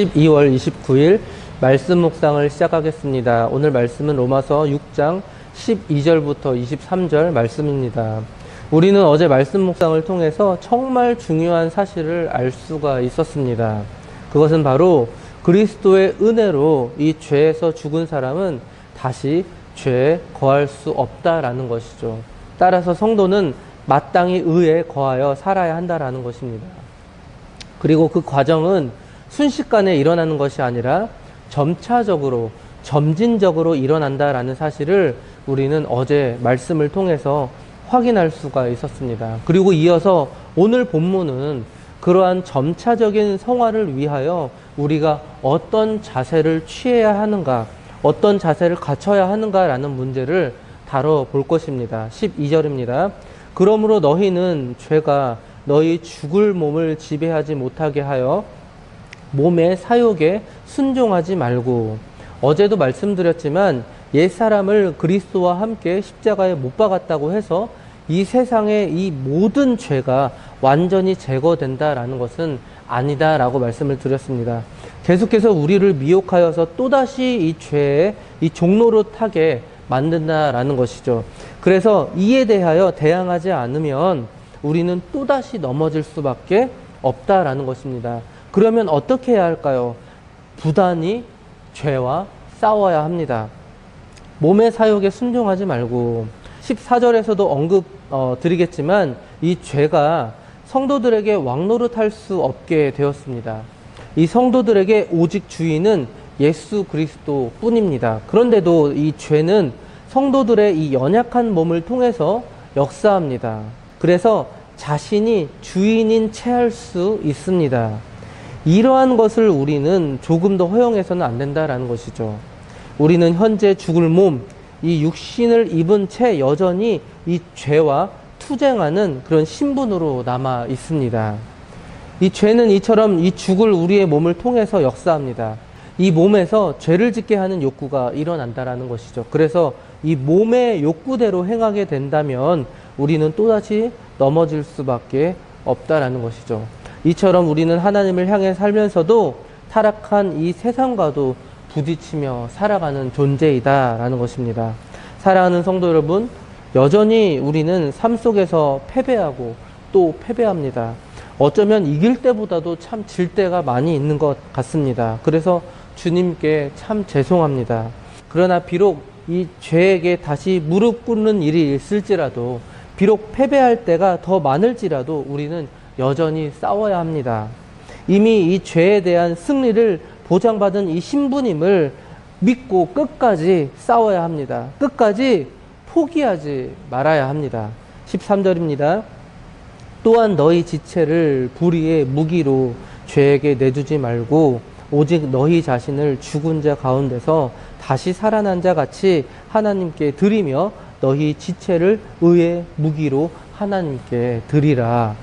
12월 29일 말씀 묵상을 시작하겠습니다. 오늘 말씀은 로마서 6장 12절부터 23절 말씀입니다. 우리는 어제 말씀 묵상을 통해서 정말 중요한 사실을 알 수가 있었습니다. 그것은 바로 그리스도의 은혜로 이 죄에서 죽은 사람은 다시 죄에 거할 수 없다라는 것이죠. 따라서 성도는 마땅히 의에 거하여 살아야 한다라는 것입니다. 그리고 그 과정은 순식간에 일어나는 것이 아니라 점차적으로, 점진적으로 일어난다라는 사실을 우리는 어제 말씀을 통해서 확인할 수가 있었습니다. 그리고 이어서 오늘 본문은 그러한 점차적인 성화를 위하여 우리가 어떤 자세를 취해야 하는가, 어떤 자세를 갖춰야 하는가라는 문제를 다뤄볼 것입니다. 12절입니다. 그러므로 너희는 죄가 너희 죽을 몸을 지배하지 못하게 하여 몸의 사욕에 순종하지 말고. 어제도 말씀드렸지만 옛사람을 그리스도와 함께 십자가에 못 박았다고 해서 이 세상의 이 모든 죄가 완전히 제거된다라는 것은 아니다라고 말씀을 드렸습니다. 계속해서 우리를 미혹하여서 또다시 이 죄의 이 종노릇하게 만든다라는 것이죠. 그래서 이에 대하여 대항하지 않으면 우리는 또다시 넘어질 수밖에 없다라는 것입니다. 그러면 어떻게 해야 할까요? 부단히 죄와 싸워야 합니다. 몸의 사욕에 순종하지 말고. 14절에서도 드리겠지만 이 죄가 성도들에게 왕노릇할 수 없게 되었습니다. 이 성도들에게 오직 주인은 예수 그리스도 뿐입니다. 그런데도 이 죄는 성도들의 이 연약한 몸을 통해서 역사합니다. 그래서 자신이 주인인 채 할 수 있습니다. 이러한 것을 우리는 조금 더 허용해서는 안 된다라는 것이죠. 우리는 현재 죽을 몸, 이 육신을 입은 채 여전히 이 죄와 투쟁하는 그런 신분으로 남아 있습니다. 이 죄는 이처럼 이 죽을 우리의 몸을 통해서 역사합니다. 이 몸에서 죄를 짓게 하는 욕구가 일어난다라는 것이죠. 그래서 이 몸의 욕구대로 행하게 된다면 우리는 또다시 넘어질 수밖에 없다라는 것이죠. 이처럼 우리는 하나님을 향해 살면서도 타락한 이 세상과도 부딪히며 살아가는 존재이다라는 것입니다. 사랑하는 성도 여러분, 여전히 우리는 삶 속에서 패배하고 또 패배합니다. 어쩌면 이길 때보다도 참 질 때가 많이 있는 것 같습니다. 그래서 주님께 참 죄송합니다. 그러나 비록 이 죄에게 다시 무릎 꿇는 일이 있을지라도, 비록 패배할 때가 더 많을지라도 우리는 여전히 싸워야 합니다. 이미 이 죄에 대한 승리를 보장받은 이 신부님을 믿고 끝까지 싸워야 합니다. 끝까지 포기하지 말아야 합니다. 13절입니다. 또한 너희 지체를 불의의 무기로 죄에게 내주지 말고 오직 너희 자신을 죽은 자 가운데서 다시 살아난 자 같이 하나님께 드리며 너희 지체를 의의 무기로 하나님께 드리라.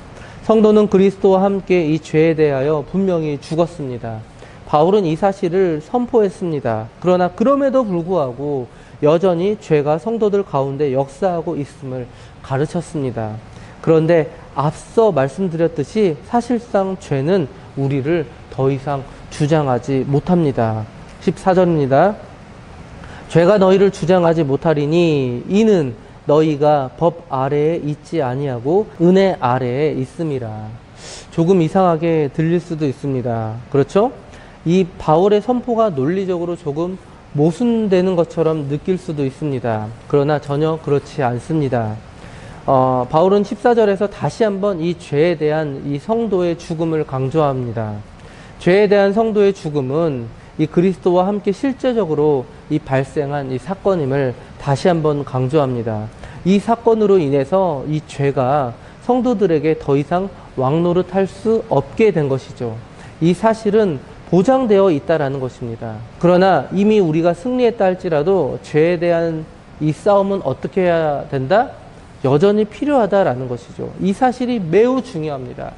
성도는 그리스도와 함께 이 죄에 대하여 분명히 죽었습니다. 바울은 이 사실을 선포했습니다. 그러나 그럼에도 불구하고 여전히 죄가 성도들 가운데 역사하고 있음을 가르쳤습니다. 그런데 앞서 말씀드렸듯이 사실상 죄는 우리를 더 이상 주장하지 못합니다. 14절입니다. 죄가 너희를 주장하지 못하리니 이는 너희가 법 아래에 있지 아니하고 은혜 아래에 있음이라. 조금 이상하게 들릴 수도 있습니다. 그렇죠? 이 바울의 선포가 논리적으로 조금 모순되는 것처럼 느낄 수도 있습니다. 그러나 전혀 그렇지 않습니다. 바울은 14절에서 다시 한번 이 죄에 대한 이 성도의 죽음을 강조합니다. 죄에 대한 성도의 죽음은 이 그리스도와 함께 실제적으로 이 발생한 이 사건임을 다시 한번 강조합니다. 이 사건으로 인해서 이 죄가 성도들에게 더 이상 왕노릇할 수 없게 된 것이죠. 이 사실은 보장되어 있다라는 것입니다. 그러나 이미 우리가 승리했다 할지라도 죄에 대한 이 싸움은 어떻게 해야 된다? 여전히 필요하다라는 것이죠. 이 사실이 매우 중요합니다.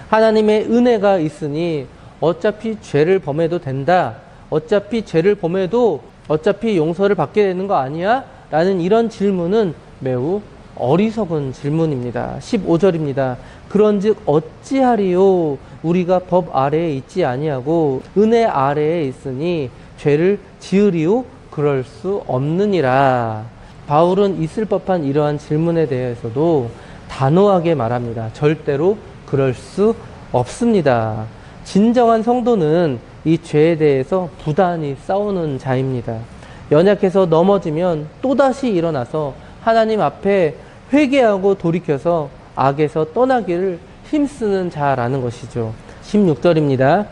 하나님의 은혜가 있으니 어차피 죄를 범해도 된다. 어차피 죄를 범해도 어차피 용서를 받게 되는 거 아니야? 라는 이런 질문은 매우 어리석은 질문입니다. 15절입니다. 그런즉 어찌하리요? 우리가 법 아래에 있지 아니하고 은혜 아래에 있으니 죄를 지으리오 그럴 수 없느니라. 바울은 있을 법한 이러한 질문에 대해서도 단호하게 말합니다. 절대로 그럴 수 없습니다. 진정한 성도는 이 죄에 대해서 부단히 싸우는 자입니다. 연약해서 넘어지면 또다시 일어나서 하나님 앞에 회개하고 돌이켜서 악에서 떠나기를 힘쓰는 자라는 것이죠. 16절입니다.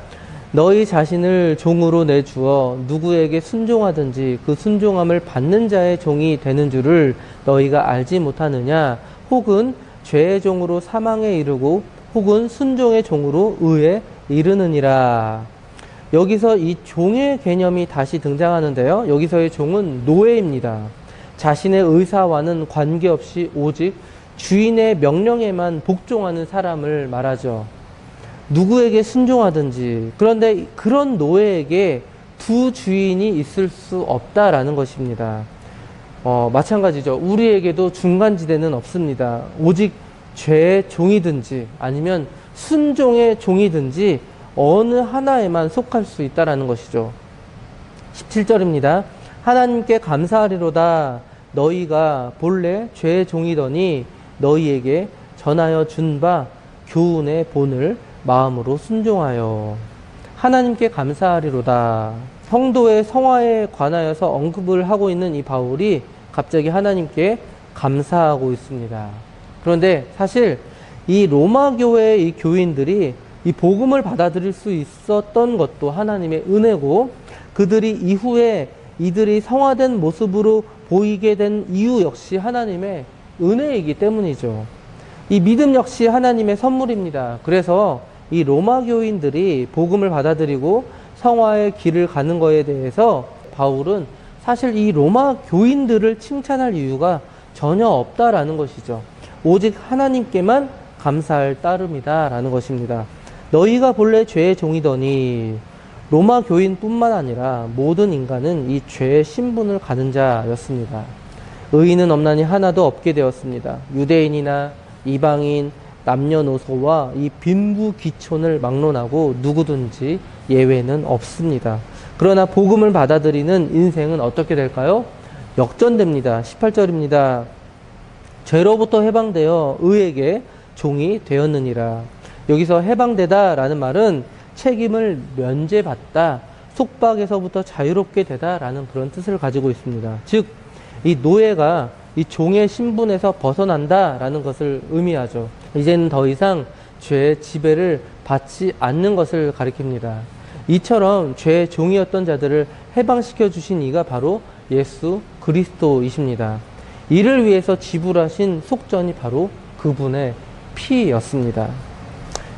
너희 자신을 종으로 내주어 누구에게 순종하든지 그 순종함을 받는 자의 종이 되는 줄을 너희가 알지 못하느냐? 혹은 죄의 종으로 사망에 이르고 혹은 순종의 종으로 의에 이르느니라. 여기서 이 종의 개념이 다시 등장하는데요. 여기서의 종은 노예입니다. 자신의 의사와는 관계없이 오직 주인의 명령에만 복종하는 사람을 말하죠. 누구에게 순종하든지. 그런데 그런 노예에게 두 주인이 있을 수 없다라는 것입니다. 마찬가지죠. 우리에게도 중간지대는 없습니다. 오직 죄의 종이든지 아니면 순종의 종이든지 어느 하나에만 속할 수 있다라는 것이죠. 17절입니다. 하나님께 감사하리로다. 너희가 본래 죄의 종이더니 너희에게 전하여 준 바 교훈의 본을 마음으로 순종하여. 하나님께 감사하리로다. 성도의 성화에 관하여서 언급을 하고 있는 이 바울이 갑자기 하나님께 감사하고 있습니다. 그런데 사실 이 로마 교회의 이 교인들이 이 복음을 받아들일 수 있었던 것도 하나님의 은혜고, 그들이 이후에 이들이 성화된 모습으로 보이게 된 이유 역시 하나님의 은혜이기 때문이죠. 이 믿음 역시 하나님의 선물입니다. 그래서 이 로마 교인들이 복음을 받아들이고 성화의 길을 가는 것에 대해서 바울은 사실 이 로마 교인들을 칭찬할 이유가 전혀 없다라는 것이죠. 오직 하나님께만 감사할 따름이다라는 것입니다. 너희가 본래 죄의 종이더니. 로마 교인뿐만 아니라 모든 인간은 이 죄의 신분을 가진 자였습니다. 의인은 없나니 하나도 없게 되었습니다. 유대인이나 이방인, 남녀노소와 이 빈부귀촌을 막론하고 누구든지 예외는 없습니다. 그러나 복음을 받아들이는 인생은 어떻게 될까요? 역전됩니다. 18절입니다. 죄로부터 해방되어 의에게 종이 되었느니라. 여기서 해방되다 라는 말은 책임을 면제받다, 속박에서부터 자유롭게 되다 라는 그런 뜻을 가지고 있습니다. 즉, 이 노예가 이 종의 신분에서 벗어난다 라는 것을 의미하죠. 이제는 더 이상 죄의 지배를 받지 않는 것을 가리킵니다. 이처럼 죄의 종이었던 자들을 해방시켜 주신 이가 바로 예수 그리스도이십니다. 이를 위해서 지불하신 속전이 바로 그분의 피였습니다.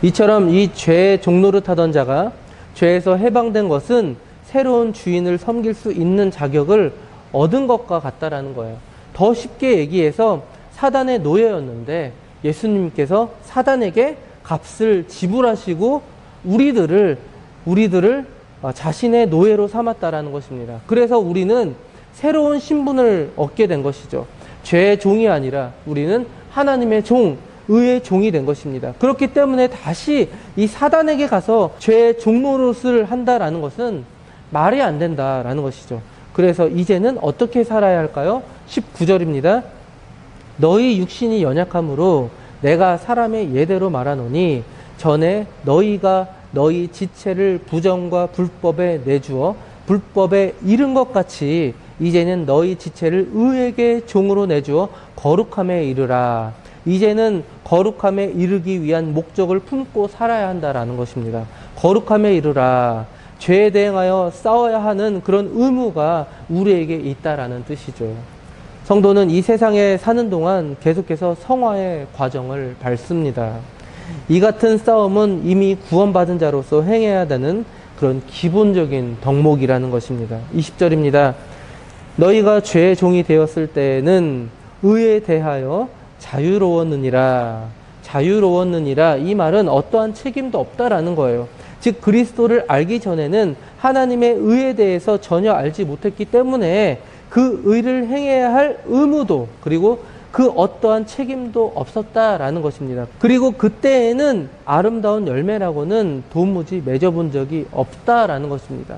이처럼 이 죄의 종노릇하던 자가 죄에서 해방된 것은 새로운 주인을 섬길 수 있는 자격을 얻은 것과 같다라는 거예요. 더 쉽게 얘기해서 사단의 노예였는데 예수님께서 사단에게 값을 지불하시고 우리들을 자신의 노예로 삼았다라는 것입니다. 그래서 우리는 새로운 신분을 얻게 된 것이죠. 죄의 종이 아니라 우리는 하나님의 종, 의의 종이 된 것입니다. 그렇기 때문에 다시 이 사단에게 가서 죄의 종노릇을 한다라는 것은 말이 안 된다라는 것이죠. 그래서 이제는 어떻게 살아야 할까요? 19절입니다. 너희 육신이 연약함으로 내가 사람의 예대로 말하노니 전에 너희가 너희 지체를 부정과 불법에 내주어 불법에 이른 것 같이 이제는 너희 지체를 의에게 종으로 내주어 거룩함에 이르라. 이제는 거룩함에 이르기 위한 목적을 품고 살아야 한다라는 것입니다. 거룩함에 이르라. 죄에 대응하여 싸워야 하는 그런 의무가 우리에게 있다라는 뜻이죠. 성도는 이 세상에 사는 동안 계속해서 성화의 과정을 밟습니다. 이 같은 싸움은 이미 구원받은 자로서 행해야 되는 그런 기본적인 덕목이라는 것입니다. 20절입니다. 너희가 죄의 종이 되었을 때에는 의에 대하여 자유로웠느니라. 자유로웠느니라. 이 말은 어떠한 책임도 없다라는 거예요. 즉 그리스도를 알기 전에는 하나님의 의에 대해서 전혀 알지 못했기 때문에 그 의를 행해야 할 의무도, 그리고 그 어떠한 책임도 없었다라는 것입니다. 그리고 그때에는 아름다운 열매라고는 도무지 맺어본 적이 없다라는 것입니다.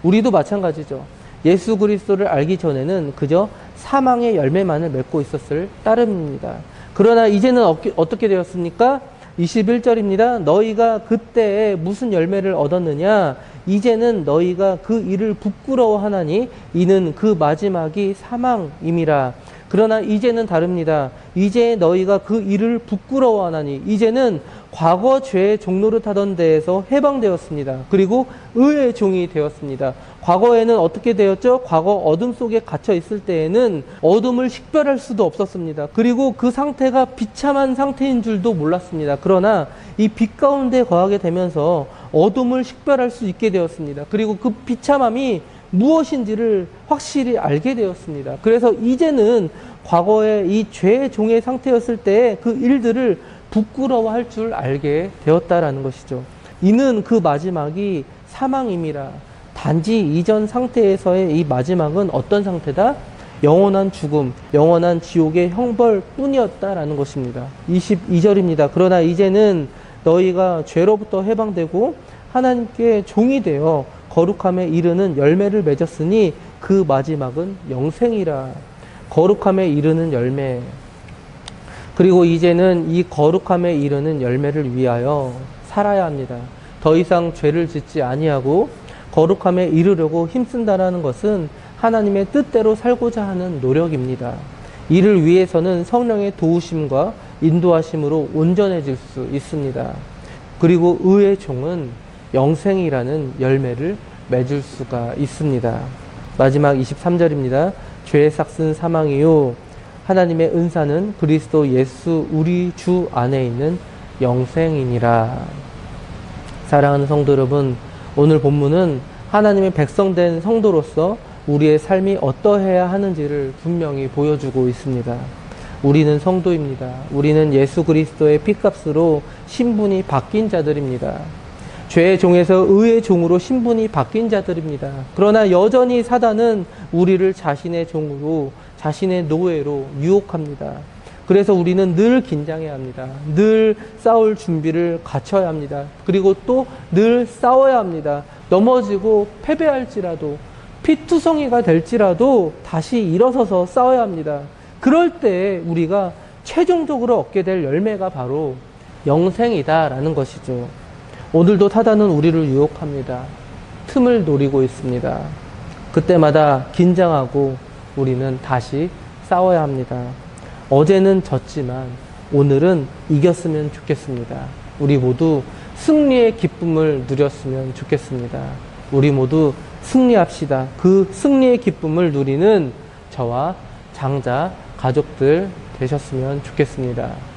우리도 마찬가지죠. 예수 그리스도를 알기 전에는 그저 사망의 열매만을 맺고 있었을 따름입니다. 그러나 이제는 어떻게 되었습니까? 21절입니다. 너희가 그때에 무슨 열매를 얻었느냐? 이제는 너희가 그 일을 부끄러워하나니 이는 그 마지막이 사망임이라. 그러나 이제는 다릅니다. 이제 너희가 그 일을 부끄러워하나니 이제는 과거 죄의 종노릇 하던 데에서 해방되었습니다. 그리고 의의 종이 되었습니다. 과거에는 어떻게 되었죠? 과거 어둠 속에 갇혀 있을 때에는 어둠을 식별할 수도 없었습니다. 그리고 그 상태가 비참한 상태인 줄도 몰랐습니다. 그러나 이 빛 가운데 거하게 되면서 어둠을 식별할 수 있게 되었습니다. 그리고 그 비참함이 무엇인지를 확실히 알게 되었습니다. 그래서 이제는 과거에 이 죄의 종의 상태였을 때 그 일들을 부끄러워할 줄 알게 되었다라는 것이죠. 이는 그 마지막이 사망임이라. 단지 이전 상태에서의 이 마지막은 어떤 상태다? 영원한 죽음, 영원한 지옥의 형벌 뿐이었다라는 것입니다. 22절입니다. 그러나 이제는 너희가 죄로부터 해방되고 하나님께 종이 되어 거룩함에 이르는 열매를 맺었으니 그 마지막은 영생이라. 거룩함에 이르는 열매. 그리고 이제는 이 거룩함에 이르는 열매를 위하여 살아야 합니다. 더 이상 죄를 짓지 아니하고 거룩함에 이르려고 힘쓴다라는 것은 하나님의 뜻대로 살고자 하는 노력입니다. 이를 위해서는 성령의 도우심과 인도하심으로 온전해질 수 있습니다. 그리고 의의 종은 영생이라는 열매를 맺을 수가 있습니다. 마지막 23절입니다. 죄의 삭은 사망이요 하나님의 은사는 그리스도 예수 우리 주 안에 있는 영생이니라. 사랑하는 성도 여러분, 오늘 본문은 하나님의 백성된 성도로서 우리의 삶이 어떠해야 하는지를 분명히 보여주고 있습니다. 우리는 성도입니다. 우리는 예수 그리스도의 피값으로 신분이 바뀐 자들입니다. 죄의 종에서 의의 종으로 신분이 바뀐 자들입니다. 그러나 여전히 사단은 우리를 자신의 종으로, 자신의 노예로 유혹합니다. 그래서 우리는 늘 긴장해야 합니다. 늘 싸울 준비를 갖춰야 합니다. 그리고 또 늘 싸워야 합니다. 넘어지고 패배할지라도, 피투성이가 될지라도 다시 일어서서 싸워야 합니다. 그럴 때 우리가 최종적으로 얻게 될 열매가 바로 영생이다라는 것이죠. 오늘도 사단은 우리를 유혹합니다. 틈을 노리고 있습니다. 그때마다 긴장하고 우리는 다시 싸워야 합니다. 어제는 졌지만 오늘은 이겼으면 좋겠습니다. 우리 모두 승리의 기쁨을 누렸으면 좋겠습니다. 우리 모두 승리합시다. 그 승리의 기쁨을 누리는 저와 장자 가족들 되셨으면 좋겠습니다.